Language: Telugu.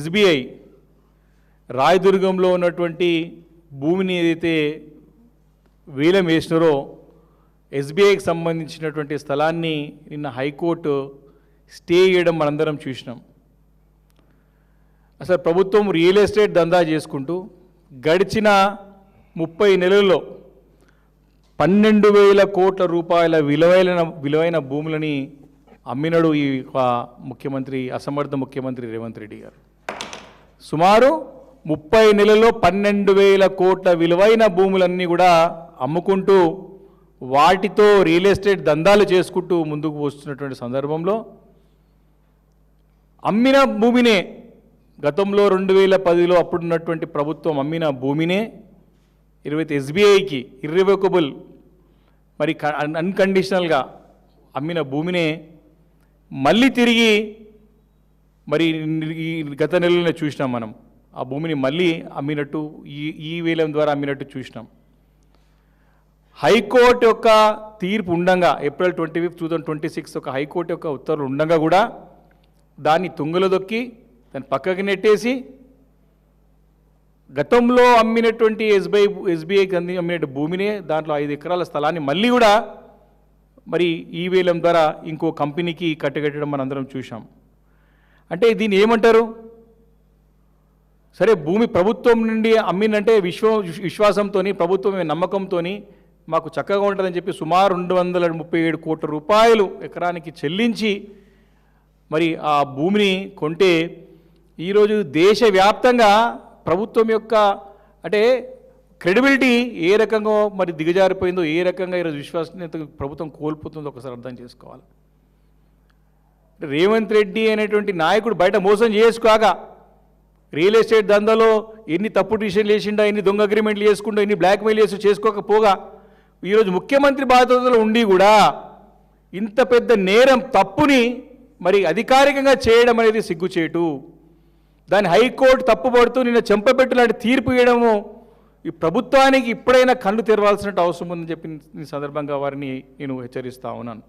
ఎస్బీఐ రాయదుర్గంలో ఉన్నటువంటి భూమిని ఏదైతే వేలం వేసినారో ఎస్బీఐకి సంబంధించినటువంటి స్థలాన్ని నిన్న హైకోర్టు స్టే చేయడం మనందరం చూసినాం. అసలు ప్రభుత్వం రియల్ ఎస్టేట్ దందా చేసుకుంటూ గడిచిన 30 నెలల్లో 12,000 కోట్ల రూపాయల విలువైన భూములని అమ్మినడు ఈ ముఖ్యమంత్రి, అసమర్థ ముఖ్యమంత్రి రేవంత్ రెడ్డి గారు. సుమారు 30 నెలల్లో 12,000 కోట్ల విలువైన భూములన్నీ కూడా అమ్ముకుంటూ వాటితో రియల్ ఎస్టేట్ దందాలు చేసుకుంటూ ముందుకు వస్తున్నటువంటి సందర్భంలో అమ్మిన భూమినే గతంలో 2010లో అప్పుడున్నటువంటి ప్రభుత్వం అమ్మిన భూమినే ఎస్బీఐకి ఇర్రివోకబుల్ మరి అన్కండిషనల్గా అమ్మిన భూమినే మళ్ళీ తిరిగి మరి ఈ గత నెలలోనే చూసినాం. మనం ఆ భూమిని మళ్ళీ అమ్మినట్టు ఈ వేలం ద్వారా అమ్మినట్టు చూసినాం. హైకోర్టు యొక్క తీర్పు ఉండగా April 25, 2026 ఒక హైకోర్టు యొక్క ఉత్తర్వులు ఉండగా కూడా దాన్ని తుంగలో దొక్కి దాన్ని పక్కకి నెట్టేసి గతంలో అమ్మినటువంటి ఎస్బీఐకి అమ్మినట్టు భూమిని దాంట్లో 5 ఎకరాల స్థలాన్ని మళ్ళీ కూడా మరి ఈ వేలం ద్వారా ఇంకో కంపెనీకి కట్టగట్టడం మనందరం చూసాం. అంటే దీన్ని ఏమంటారు? సరే, భూమి ప్రభుత్వం నుండి అమ్మిందంటే విశ్వాసంతో ప్రభుత్వం నమ్మకంతో మాకు చక్కగా ఉంటుందని చెప్పి సుమారు 237 కోట్ల రూపాయలు ఎకరానికి చెల్లించి మరి ఆ భూమిని కొంటే ఈరోజు దేశవ్యాప్తంగా ప్రభుత్వం యొక్క అంటే క్రెడిబిలిటీ ఏ రకంగా మరి దిగజారిపోయిందో, ఏ రకంగా ఈరోజు విశ్వసనీయత ప్రభుత్వం కోల్పోతుందో ఒకసారి అర్థం చేసుకోవాలి. రేవంత్ రెడ్డి అనేటువంటి నాయకుడు బయట మోసం చేసుకోగా రియల్ ఎస్టేట్ దందాలో ఎన్ని తప్పుడు డిసిషన్లు చేసిండా, ఎన్ని దొంగ అగ్రిమెంట్లు చేసుకుంటా, ఎన్ని బ్లాక్మెయిల్ చేసి చేసుకోకపోగా ఈరోజు ముఖ్యమంత్రి బాధ్యతలు ఉండి కూడా ఇంత పెద్ద నేరం తప్పుని మరి అధికారికంగా చేయడం అనేది సిగ్గుచేటు. దాన్ని హైకోర్టు తప్పుపడుతూ నిన్న చెంపపెట్టు లాంటి తీర్పు ఇవ్వడము ఈ ప్రభుత్వానికి ఇప్పుడైనా కళ్ళు తెరవాల్సిన అవసరం ఉందని చెప్పి ఈ సందర్భంగా వారిని నేను హెచ్చరిస్తా ఉన్నాను.